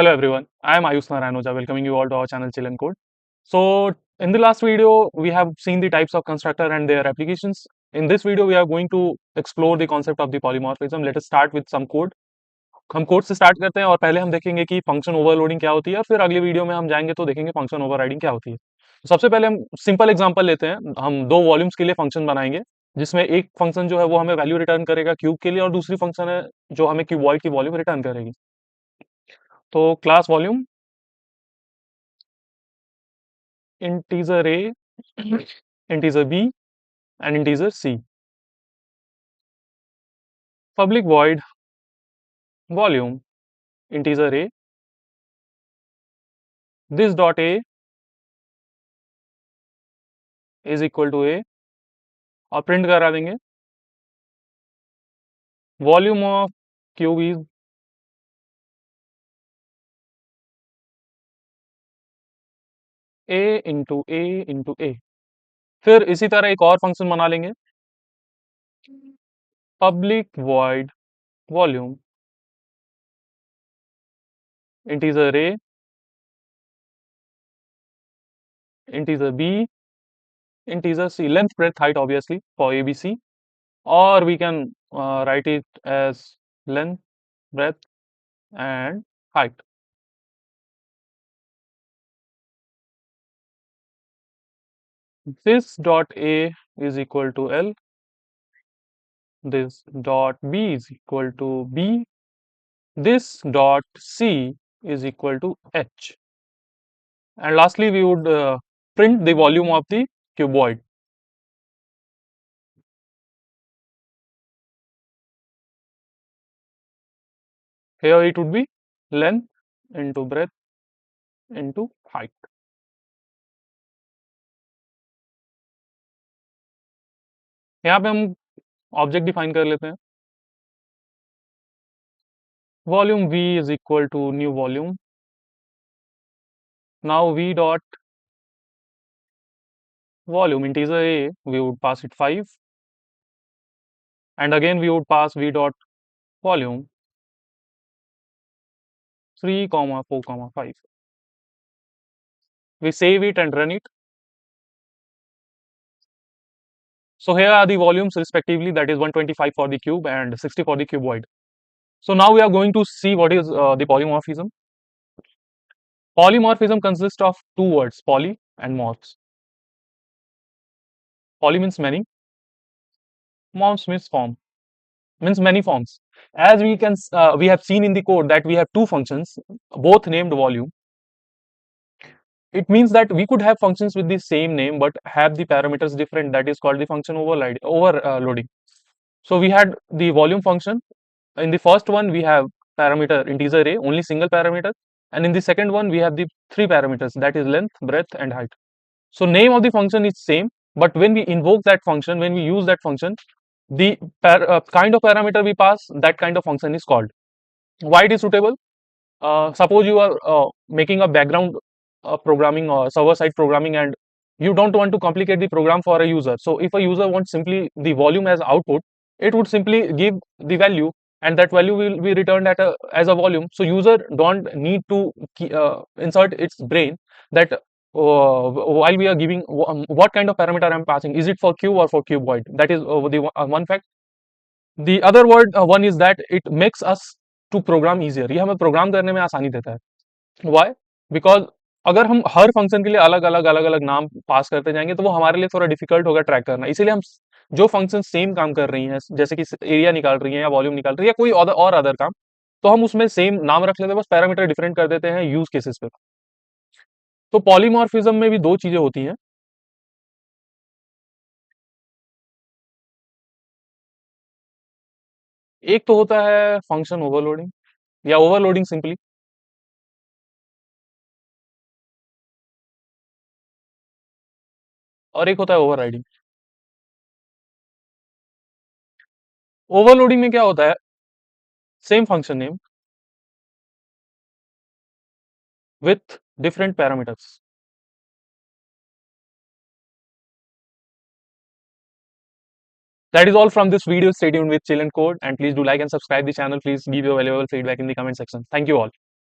Hello everyone, I am Ayush Narayanuja welcoming you all to our channel Chill and Code. So in the last video, we have seen the types of constructor and their applications. In this video, we are going to explore the concept of the polymorphism. Let us start with some code. हम code से start करते हैं और पहले हम देखेंगे कि function overloading क्या होती है और फिर अगली वीडियो में हम जाएंगे तो देखेंगे फंक्शन ओवरराइडिंग क्या होती है। तो सबसे पहले हम सिंपल एग्जांपल लेते हैं। हम दो वॉल्यूम्स के लिए फंक्शन बनाएंगे जिसमें एक फंक्शन जो है वो हमें वैल्यू रिटर्न करेगा क्यूब के लिए और दूसरी फंक्शन है जो हमें क्यूबॉइड की वॉल्यूम रिटर्न करेगी। तो class volume integer a, integer b, and integer c. Public void volume integer a. This dot a is equal to a और प्रिंट करा देंगे volume of cube is a into a। फिर इसी तरह एक और फंक्शन बना लेंगे public void volume integer a, integer b, integer c, length breadth height obviously for abc, or we can write it as length breadth and height. This dot a is equal to L, this dot b is equal to B, this dot C is equal to H. And lastly, we would print the volume of the cuboid. Here it would be length into breadth into height. यहाँ पे हम object define कर लेते हैं volume V is equal to new volume. Now V dot volume integer a, we would pass it 5, and again we would pass V dot volume 3, 4, 5. We save it and run it. So here are the volumes respectively, that is 125 for the cube and 60 for the cuboid. So now we are going to see what is the polymorphism. Polymorphism consists of two words, poly and morphs. Poly means many, morphs means form, means many forms. As we have seen in the code that we have two functions, both named volume. It means that we could have functions with the same name but have the parameters different. That is called the function overloading. So we had the volume function. In the first one, we have parameter integer a, only single parameter, and in the second one, we have the three parameters, that is length, breadth, and height. So name of the function is same, but when we invoke that function, when we use that function, the kind of parameter we pass, that kind of function is called. Why it is suitable? Suppose you are making a background programming or server-side programming, and you don't want to complicate the program for a user. So if a user wants simply the volume as output, it would simply give the value, and that value will be returned as a volume. So user don't need to insert its brain that while we are giving what kind of parameter I'm passing, is it for cube or for cuboid? That is the one fact. The other one is that it makes us to program easier. ये हमें programme करने में आसानी देता है. Why? Because अगर हम हर function के लिए अलग अलग नाम पास करते जाएंगे तो वो हमारे लिए थोड़ा डिफिकल्ट होगा ट्रैक करना. इसीलिए हम जो फंक्शन सेम काम कर रही हैं, जैसे कि एरिया निकाल रही हैं या वॉल्यूम निकाल रही है या कोई और अदर काम, तो हम उसमें सेम नाम रख लेते हैं, बस पैरामीटर डिफरेंट कर देते हैं यूज केसेस पे. तो पॉलीमॉर्फिज्म में भी दो चीजें होती हैं. एक तो होता है फंक्शन ओवरलोडिंग या ओवरलोडिंग सिंपली, और एक होता है ओवरराइडिंग. ओवरलोडिंग में क्या होता है, same function name with different parameters. That is all from this video. Stay tuned with Chill and Code, and please do like and subscribe the channel. Please give your valuable feedback in the comment section. Thank you all.